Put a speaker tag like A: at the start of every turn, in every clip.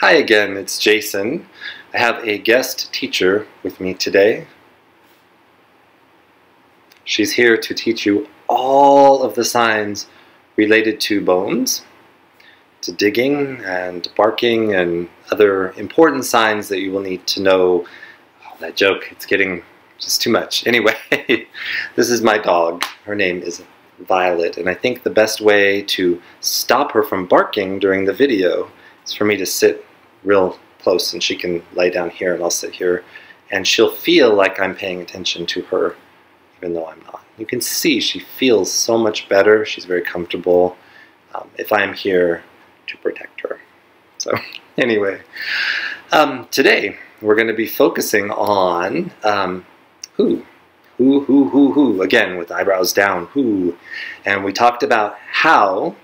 A: Hi again, it's Jason. I have a guest teacher with me today. She's here to teach you all of the signs related to bones, to digging and barking and other important signs that you will need to know. Oh, that joke, it's getting just too much. Anyway, this is my dog. Her name is Violet, and I think the best way to stop her from barking during the video is for me to sit real close, and she can lay down here and I'll sit here, and she'll feel like I'm paying attention to her even though I'm not. You can see she feels so much better. She's very comfortable if I'm here to protect her. So anyway, today we're going to be focusing on who, again with eyebrows down, who. And we talked about how,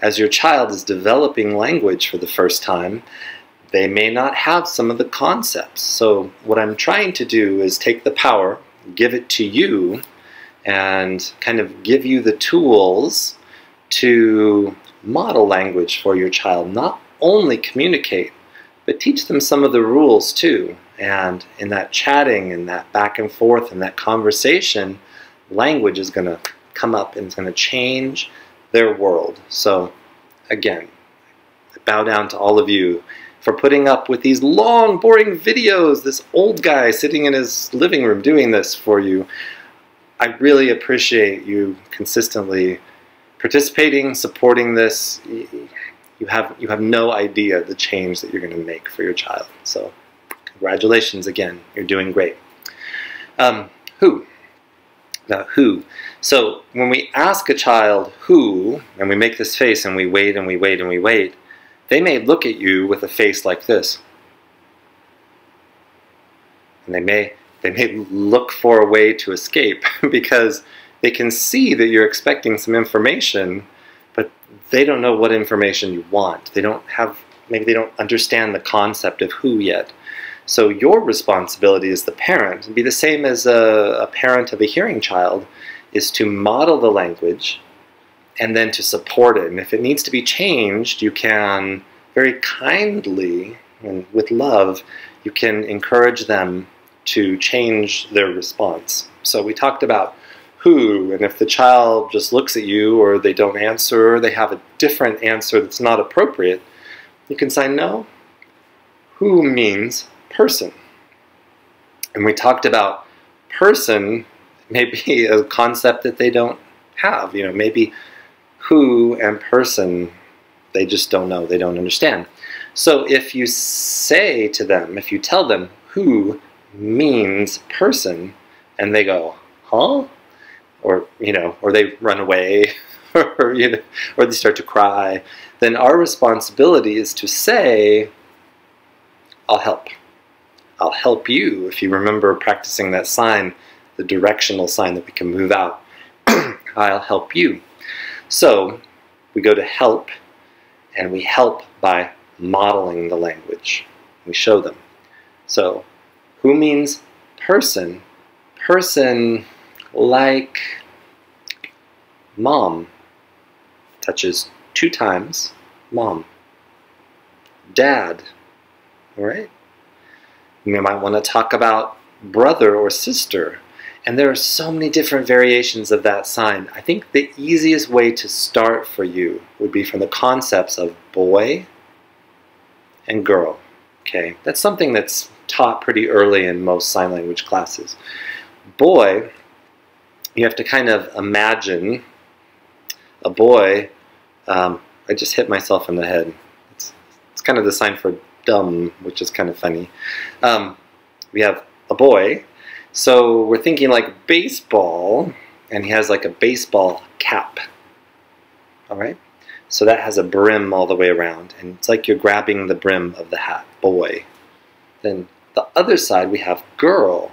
A: as your child is developing language for the first time, they may not have some of the concepts. So what I'm trying to do is take the power, give it to you, and kind of give you the tools to model language for your child. Not only communicate, but teach them some of the rules too. And in that chatting and that back and forth and that conversation, language is going to come up and it's going to change their world. So again, I bow down to all of you for putting up with these long, boring videos, this old guy sitting in his living room doing this for you. I really appreciate you consistently participating, supporting this. You have no idea the change that you're going to make for your child. So congratulations again, you're doing great. Who? Now, who? So when we ask a child who, and we make this face and we wait and we wait and we wait, they may look at you with a face like this. And they may look for a way to escape because they can see that you're expecting some information, but they don't know what information you want. Maybe they don't understand the concept of who yet. So your responsibility as the parent, and be the same as a parent of a hearing child, is to model the language and then to support it. And if it needs to be changed, you can very kindly and with love, you can encourage them to change their response. So we talked about who, and if the child just looks at you or they don't answer or they have a different answer that's not appropriate, you can say no. Who means person. And we talked about person may be a concept that they don't have. You know, maybe who and person, they just don't know, they don't understand. So if you say to them, if you tell them who means person, and they go, huh? Or, you know, or they run away, or, you know, or they start to cry, then our responsibility is to say, I'll help. I'll help you. If you remember practicing that sign, the directional sign that we can move out, I'll help you. So we go to help, and we help by modeling the language. We show them. So who means person? Person, like mom, touches 2 times, mom. Dad, all right? You might want to talk about brother or sister. And there are so many different variations of that sign. I think the easiest way to start for you would be from the concepts of boy and girl. Okay, that's something that's taught pretty early in most sign language classes. Boy, you have to kind of imagine a boy. I just hit myself in the head. It's kind of the sign for dumb, which is kind of funny. We have a boy. So we're thinking like baseball, and he has like a baseball cap. All right? So that has a brim all the way around, and it's like you're grabbing the brim of the hat, boy. Then the other side we have girl,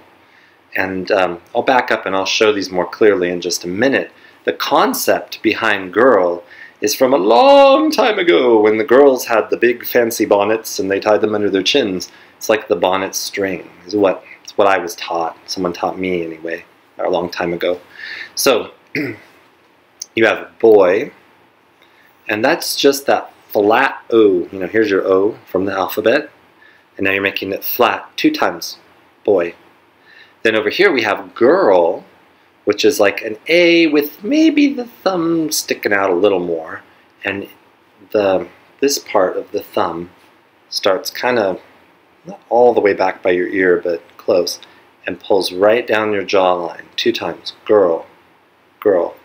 A: and I'll back up and I'll show these more clearly in just a minute. The concept behind girl is from a long time ago when the girls had the big fancy bonnets and they tied them under their chins. It's like the bonnet string, is what I was taught. Someone taught me anyway, a long time ago. So you have boy, and that's just that flat O. You know, here's your O from the alphabet, and now you're making it flat 2 times, boy. Then over here we have girl, which is like an A with maybe the thumb sticking out a little more, and this part of the thumb starts kind of not all the way back by your ear, but close, and pulls right down your jawline 2 times. Girl, girl,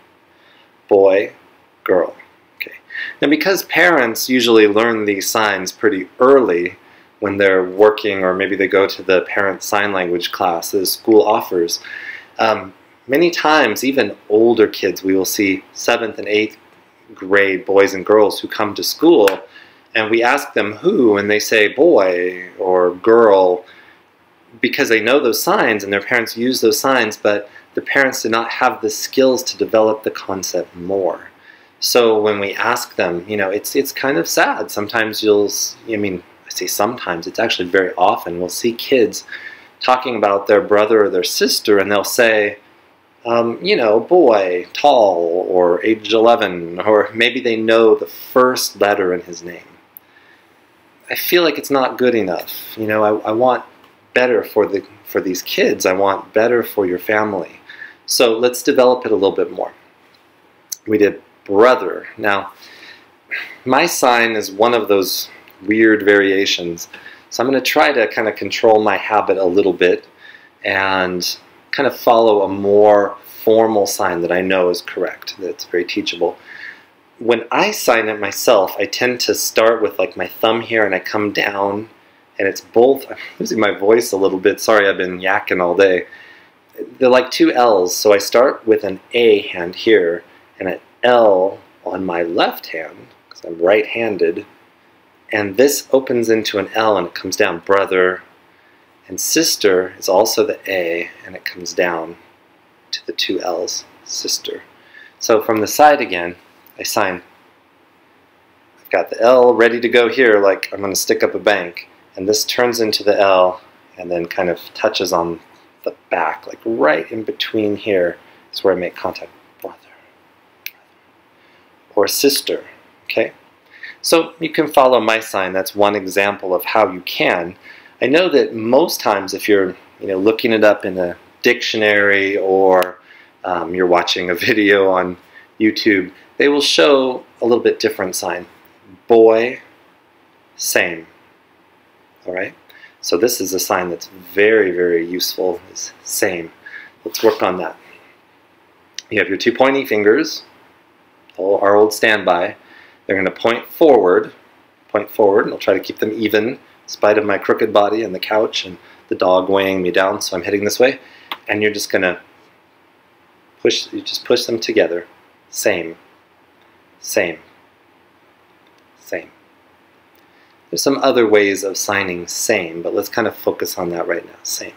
A: boy, girl. Okay. Now because parents usually learn these signs pretty early when they're working, or maybe they go to the parent sign language class that the school offers, many times even older kids, we will see 7th and 8th grade boys and girls who come to school, and we ask them who, and they say boy or girl, because they know those signs and their parents use those signs, but the parents did not have the skills to develop the concept more. So when we ask them, you know, it's kind of sad. Sometimes I say sometimes, it's actually very often, we'll see kids talking about their brother or their sister, and they'll say, you know, boy, tall, or age 11, or maybe they know the first letter in his name. I feel like it's not good enough. You know, I want better for these kids. I want better for your family. So let's develop it a little bit more. We did brother. Now, my sign is one of those weird variations. So I'm going to try to kind of control my habit a little bit and kind of follow a more formal sign that I know is correct, that's very teachable. When I sign it myself, I tend to start with like my thumb here and I come down, and it's both, I'm losing my voice a little bit, sorry, I've been yakking all day. They're like 2 L's, so I start with an A hand here and an L on my left hand, because I'm right-handed, and this opens into an L and it comes down, brother. And sister is also the A, and it comes down to the 2 L's, sister. So from the side again, I sign. I've got the L ready to go here, like I'm going to stick up a bank. And this turns into the L, and then kind of touches on the back, like right in between here is where I make contact. Brother. Or sister, okay? So you can follow my sign. That's one example of how you can. I know that most times if you're looking it up in a dictionary, or you're watching a video on YouTube, they will show a little bit different sign. Boy, same. Alright? So this is a sign that's very, very useful, is same. Let's work on that. You have your 2 pointy fingers, our old standby. They're going to point forward, and I'll try to keep them even, in spite of my crooked body and the couch and the dog weighing me down, so I'm heading this way. And you're just going to push, you just push them together. Same, same, same. There's some other ways of signing same, but let's kind of focus on that right now, same.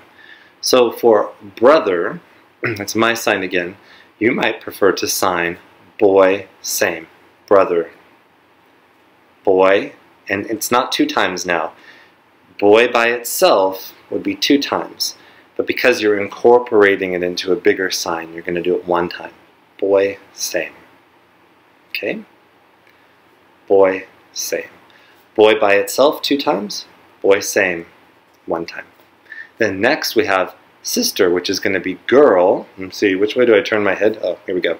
A: So for brother, that's my sign again, you might prefer to sign boy, same, brother, boy, and it's not 2 times now. Boy by itself would be 2 times, but because you're incorporating it into a bigger sign, you're going to do it 1 time. Boy, same. Okay? Boy, same. Boy by itself 2 times, boy, same 1 time. Then next we have sister, which is going to be girl. Let's see, which way do I turn my head? Oh, here we go.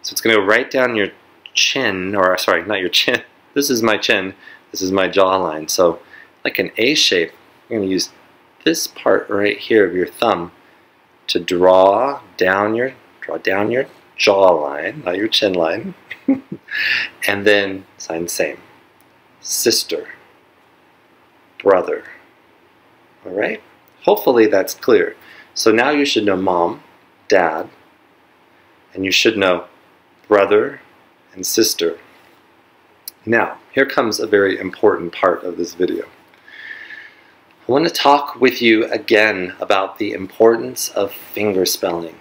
A: So it's going to go right down your chin, or sorry, not your chin. This is my chin. This is my jawline. So like an A shape, you're going to use this part right here of your thumb to draw down your jawline, not your chin line, and then sign same. Sister, brother. All right? Hopefully that's clear. So now you should know mom, dad, and you should know brother and sister. Now, here comes a very important part of this video. I want to talk with you again about the importance of fingerspelling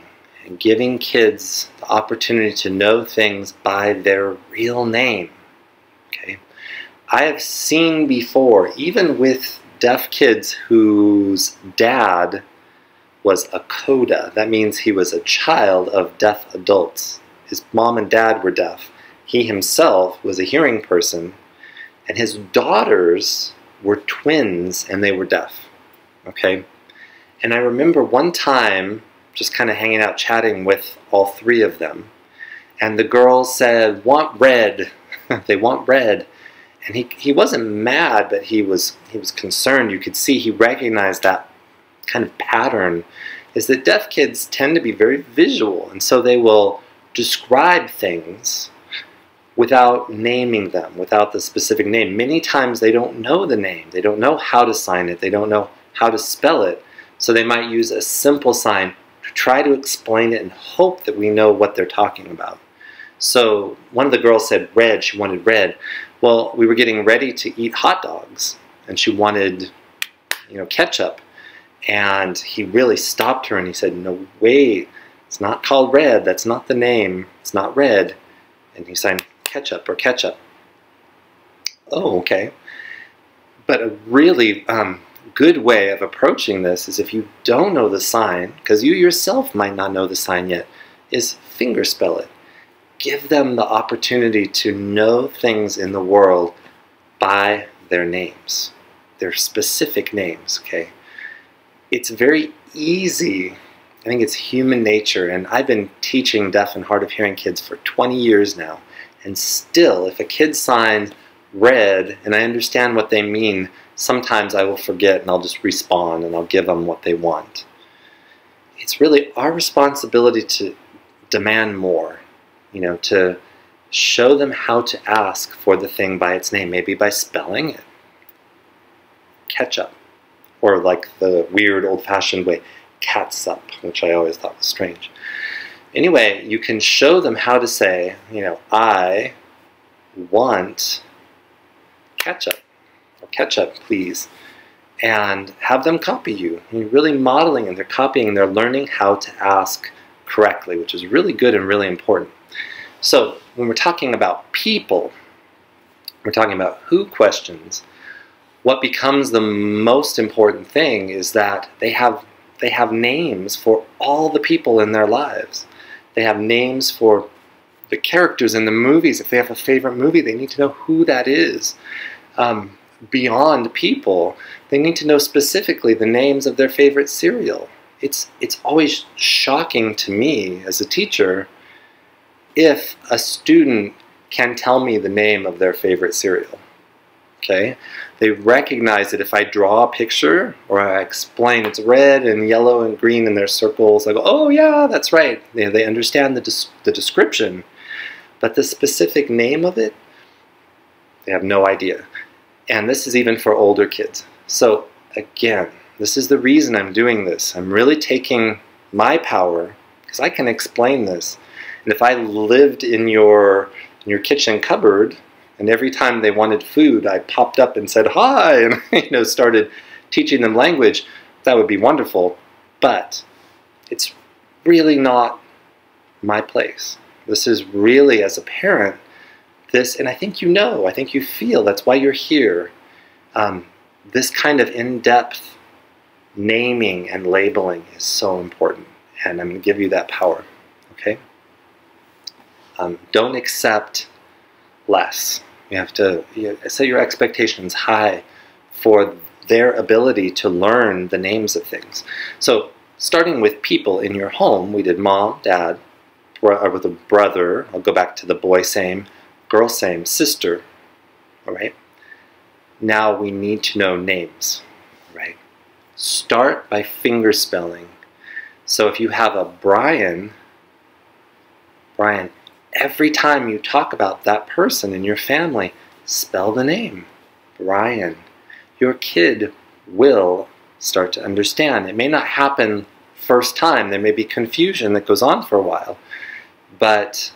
A: and giving kids the opportunity to know things by their real name. Okay? I have seen before, even with deaf kids whose dad was a coda, that means he was a child of deaf adults. His mom and dad were deaf. He himself was a hearing person, And his daughters were twins, and they were deaf. Okay? And I remember one time just kind of hanging out chatting with all three of them. And the girls said, "Want red." They want red. And he wasn't mad, but he was concerned. You could see he recognized that kind of pattern, is that deaf kids tend to be very visual, and so they will describe things without naming them, without the specific name. Many times they don't know the name. They don't know how to sign it. They don't know how to spell it. So they might use a simple sign to try to explain it and hope that we know what they're talking about. So one of the girls said red, she wanted red. Well, we were getting ready to eat hot dogs, and she wanted, ketchup. And he really stopped her and he said, "No, wait, it's not called red. That's not the name. It's not red." And he signed ketchup or ketchup. Oh, okay. But a really good way of approaching this is, if you don't know the sign, because you yourself might not know the sign yet, is fingerspell it. Give them the opportunity to know things in the world by their names, their specific names, okay? It's very easy. I think it's human nature, and I've been teaching deaf and hard of hearing kids for 20 years now, and still, if a kid signs red and I understand what they mean, sometimes I will forget and I'll just respond and I'll give them what they want. It's really our responsibility to demand more, to show them how to ask for the thing by its name, maybe by spelling it. Ketchup. Or like the weird old-fashioned way, catsup, which I always thought was strange. Anyway, you can show them how to say, "I want ketchup," or "ketchup, please," and have them copy you. And you're really modeling, and they're copying, and they're learning how to ask correctly, which is really good and really important. So when we're talking about people, we're talking about who questions. What becomes the most important thing is that they have names for all the people in their lives. They have names for the characters in the movies. If they have a favorite movie, they need to know who that is. Beyond people, they need to know specifically the names of their favorite cereal. It's always shocking to me as a teacher if a student can tell me the name of their favorite cereal. Okay? They recognize that if I draw a picture or I explain it's red and yellow and green and there's circles, I go, "Oh yeah, that's right." They understand the description, but the specific name of it, they have no idea. And this is even for older kids. So again, this is the reason I'm doing this. I'm really taking my power, because I can explain this. And if I lived in your kitchen cupboard, and every time they wanted food, I popped up and said hi, and started teaching them language, that would be wonderful. But it's really not my place. This is really, as a parent, and I think I think you feel, that's why you're here. This kind of in-depth naming and labeling is so important, and I'm going to give you that power, okay? Don't accept less. You have to set your expectations high for their ability to learn the names of things. So starting with people in your home, we did mom, dad, with a brother. I'll go back to the boy same, girl same, sister. All right. Now we need to know names. Right. Start by fingerspelling. So if you have a Brian, every time you talk about that person in your family, spell the name, Brian. Your kid will start to understand. It may not happen first time. There may be confusion that goes on for a while. But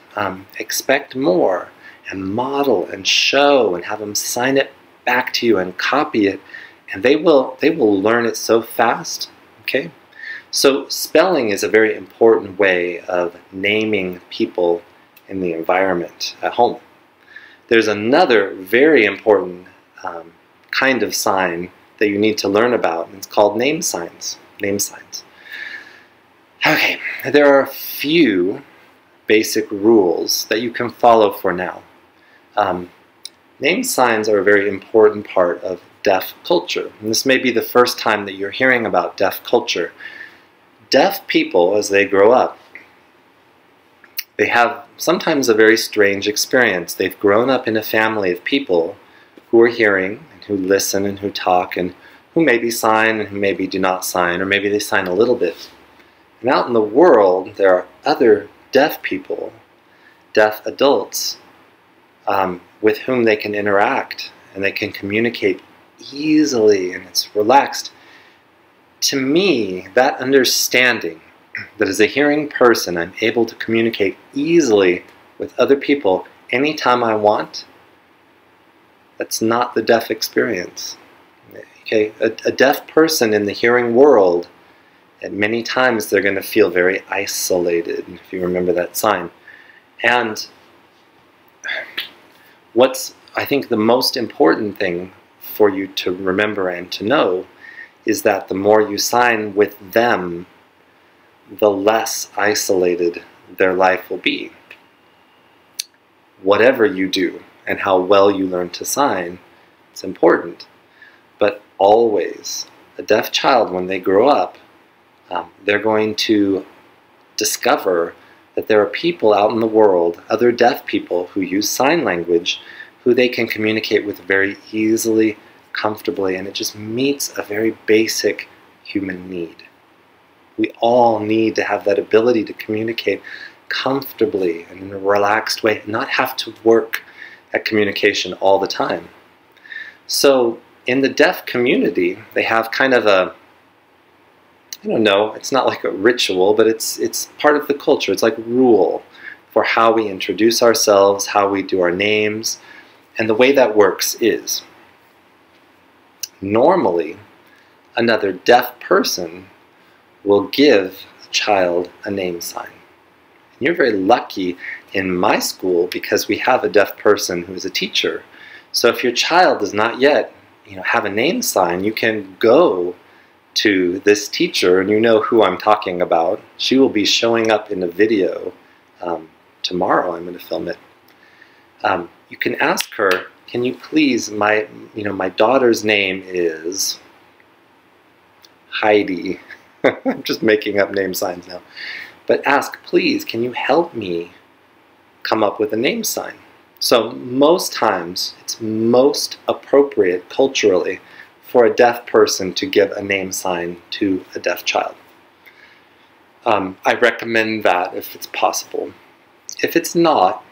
A: expect more, and model and show and have them sign it back to you and copy it. And they will learn it so fast. Okay? So spelling is a very important way of naming people in the environment at home. There's another very important kind of sign that you need to learn about, and it's called name signs. Name signs. Okay, there are a few basic rules that you can follow for now. Name signs are a very important part of deaf culture. And this may be the first time that you're hearing about deaf culture. Deaf people, as they grow up, they have sometimes a very strange experience. They've grown up in a family of people who are hearing, and who listen, and who talk, and who maybe sign, and who maybe do not sign, or maybe they sign a little bit. And out in the world, there are other deaf people, deaf adults, with whom they can interact, and they can communicate easily, and it's relaxed. To me, that understanding that as a hearing person, I'm able to communicate easily with other people anytime I want, that's not the deaf experience. Okay, a deaf person in the hearing world, at many times they're going to feel very isolated, if you remember that sign. And what's, I think, the most important thing for you to remember and to know is that the more you sign with them, the less isolated their life will be. Whatever you do and how well you learn to sign, it's important. But always, a deaf child, when they grow up, they're going to discover that there are people out in the world, other deaf people, who use sign language, who they can communicate with very easily, comfortably, and it just meets a very basic human need. We all need to have that ability to communicate comfortably and in a relaxed way, and not have to work at communication all the time. So in the deaf community, they have kind of a, I don't know, it's not like a ritual, but it's part of the culture. It's like rule for how we introduce ourselves, how we do our names, and the way that works is, normally, another deaf person will give a child a name sign. And you're very lucky in my school because we have a deaf person who is a teacher. So if your child does not yet, have a name sign, you can go to this teacher, and you know who I'm talking about. She will be showing up in a video tomorrow. I'm going to film it. You can ask her, can you please, my daughter's name is Heidi. I'm just making up name signs now. But ask, please, can you help me come up with a name sign? So most times, it's most appropriate culturally for a deaf person to give a name sign to a deaf child. I recommend that if it's possible. If it's not,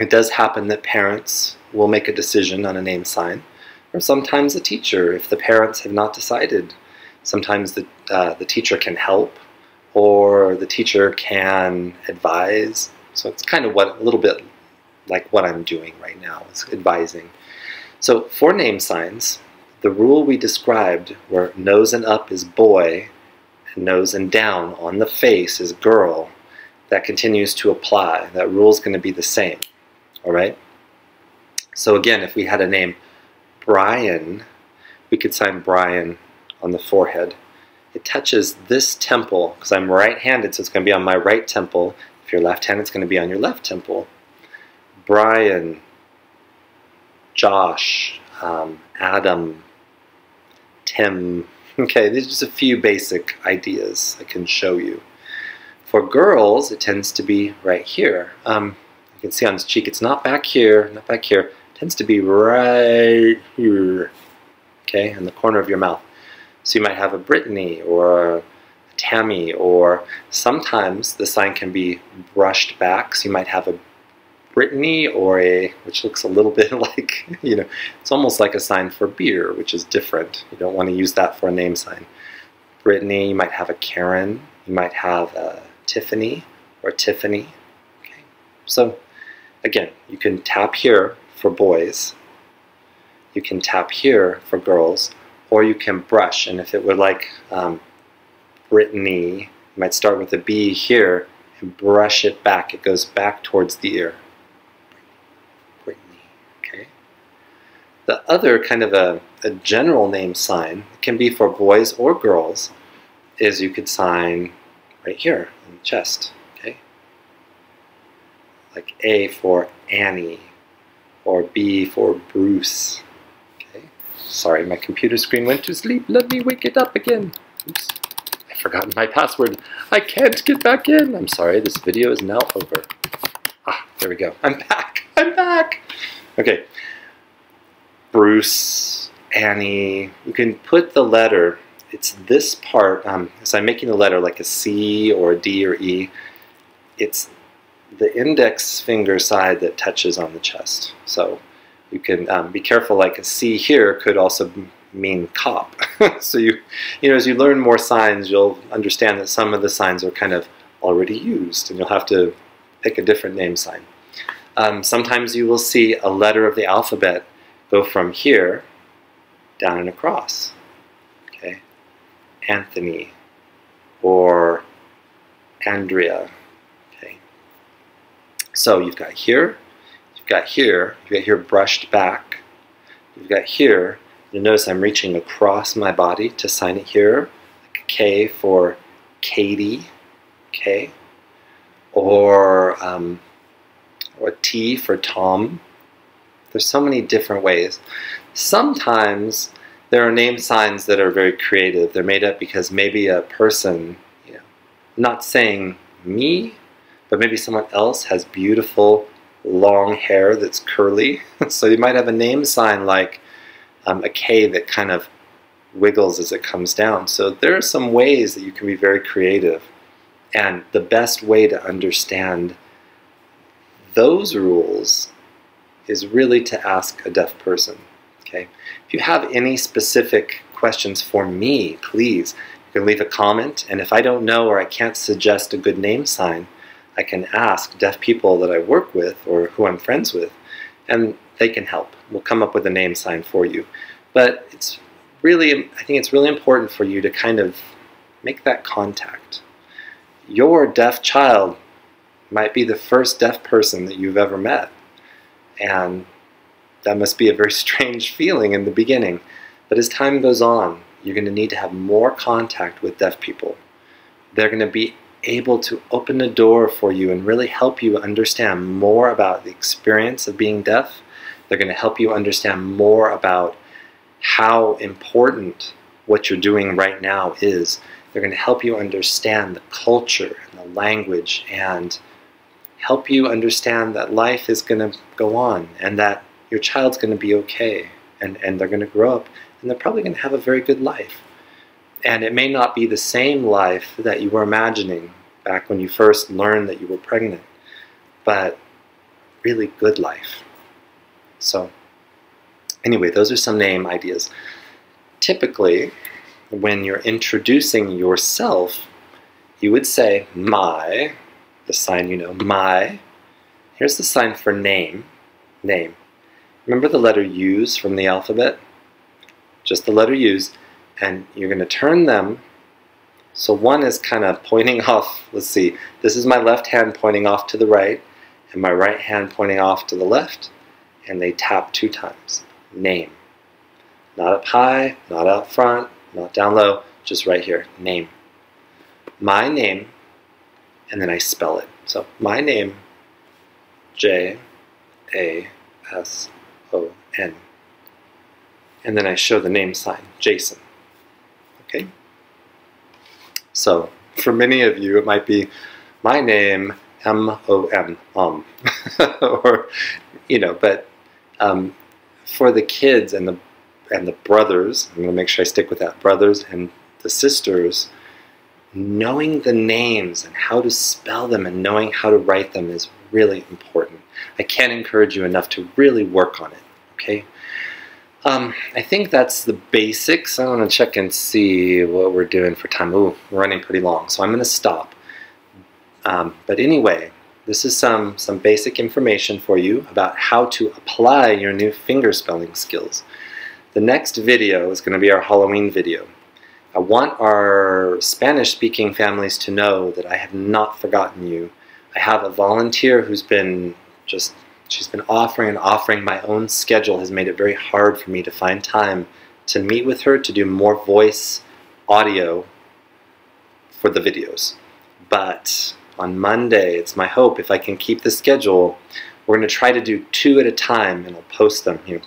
A: it does happen that parents will make a decision on a name sign, or sometimes a teacher, if the parents have not decided. Sometimes the teacher can help, or the teacher can advise. So it's kind of a little bit like what I'm doing right now, is advising. So for name signs, the rule we described, where nose and up is boy, and nose and down on the face is girl, that continues to apply. That rule is going to be the same. All right? So again, if we had a name Brian, we could sign Brian on the forehead. It touches this temple, because I'm right-handed, so it's going to be on my right temple. If you're left-handed, it's going to be on your left temple. Brian, Josh, Adam, Tim. Okay, these are just a few basic ideas I can show you. For girls, it tends to be right here. You can see on his cheek, it's not back here, not back here. It tends to be right here, okay, in the corner of your mouth. So you might have a Brittany or a Tammy, or sometimes the sign can be brushed back. So you might have a Brittany or a, which looks a little bit like, it's almost like a sign for beer, which is different. You don't want to use that for a name sign. Brittany, you might have a Karen, you might have a Tiffany or Tiffany. Okay. So again, you can tap here for boys, you can tap here for girls, or you can brush. And if it were like Brittany, you might start with a B here and brush it back. It goes back towards the ear. Brittany, okay? The other kind of a general name sign, it can be for boys or girls, is you could sign right here in the chest, okay? Like A for Annie, or B for Bruce. Okay. Sorry, my computer screen went to sleep. Let me wake it up again. Oops. I've forgotten my password. I can't get back in. I'm sorry, this video is now over. Ah, there we go. I'm back. I'm back. Okay. Bruce, Annie. You can put the letter, it's this part, so I'm making the letter like a C or a D or E. It's the index finger side that touches on the chest. So you can be careful, like a C here could also mean cop. So you know, as you learn more signs, you'll understand that some of the signs are kind of already used, and you'll have to pick a different name sign. Sometimes you will see a letter of the alphabet go from here down and across. Okay, Anthony or Andrea. Okay, so you've got here, you've got here, you've got here brushed back, you've got here. You'll notice I'm reaching across my body to sign it here, like a K for Katie, okay, or a T for Tom. There's so many different ways. Sometimes there are name signs that are very creative. They're made up because maybe a person, you know, not saying me, but maybe someone else has beautiful long hair that's curly. So you might have a name sign like a K that kind of wiggles as it comes down. So there are some ways that you can be very creative. And the best way to understand those rules is really to ask a deaf person. Okay? If you have any specific questions for me, please, you can leave a comment. And if I don't know or I can't suggest a good name sign, I can ask deaf people that I work with or who I'm friends with, and they can help. We'll come up with a name sign for you. But it's really, I think it's really important for you to kind of make that contact. Your deaf child might be the first deaf person that you've ever met. And that must be a very strange feeling in the beginning. But as time goes on, you're going to need to have more contact with deaf people. They're going to be able to open a door for you and really help you understand more about the experience of being deaf. They're going to help you understand more about how important what you're doing right now is. They're going to help you understand the culture and the language and help you understand that life is going to go on and that your child's going to be okay, and they're going to grow up and they're probably going to have a very good life. And it may not be the same life that you were imagining back when you first learned that you were pregnant, but really good life. So anyway, those are some name ideas. Typically, when you're introducing yourself, you would say my, the sign you know, my. Here's the sign for name, name. Remember the letter U's from the alphabet? Just the letter U's, and you're going to turn them. So one is kind of pointing off, let's see, this is my left hand pointing off to the right, and my right hand pointing off to the left, and they tap 2 times. Name. Not up high, not out front, not down low, just right here, name. My name, and then I spell it. So my name, J-A-S-O-N. And then I show the name sign, Jason. Okay? So for many of you, it might be my name, M-O-M, or, you know, but for the kids and the brothers, I'm going to make sure I stick with that, brothers and the sisters, knowing the names and how to spell them and knowing how to write them is really important. I can't encourage you enough to really work on it, okay? I think that's the basics. I want to check and see what we're doing for time. Ooh, we're running pretty long, so I'm going to stop. But anyway, this is some basic information for you about how to apply your new fingerspelling skills. The next video is going to be our Halloween video. I want our Spanish-speaking families to know that I have not forgotten you. I have a volunteer who's been she's been offering and offering. My own schedule has made it very hard for me to find time to meet with her to do more voice audio for the videos. But on Monday, it's my hope, if I can keep the schedule, We're going to try to do 2 at a time, and I'll post them here.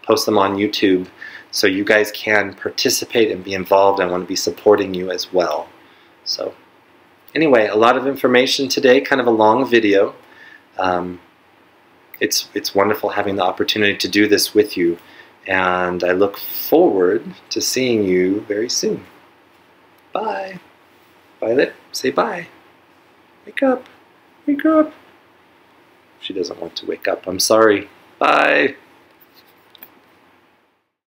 A: Post them on YouTube so you guys can participate and be involved. I want to be supporting you as well. So anyway, a lot of information today, kind of a long video. It's wonderful having the opportunity to do this with you, and I look forward to seeing you very soon. Bye. Violet, say bye. Wake up. Wake up. She doesn't want to wake up. I'm sorry. Bye.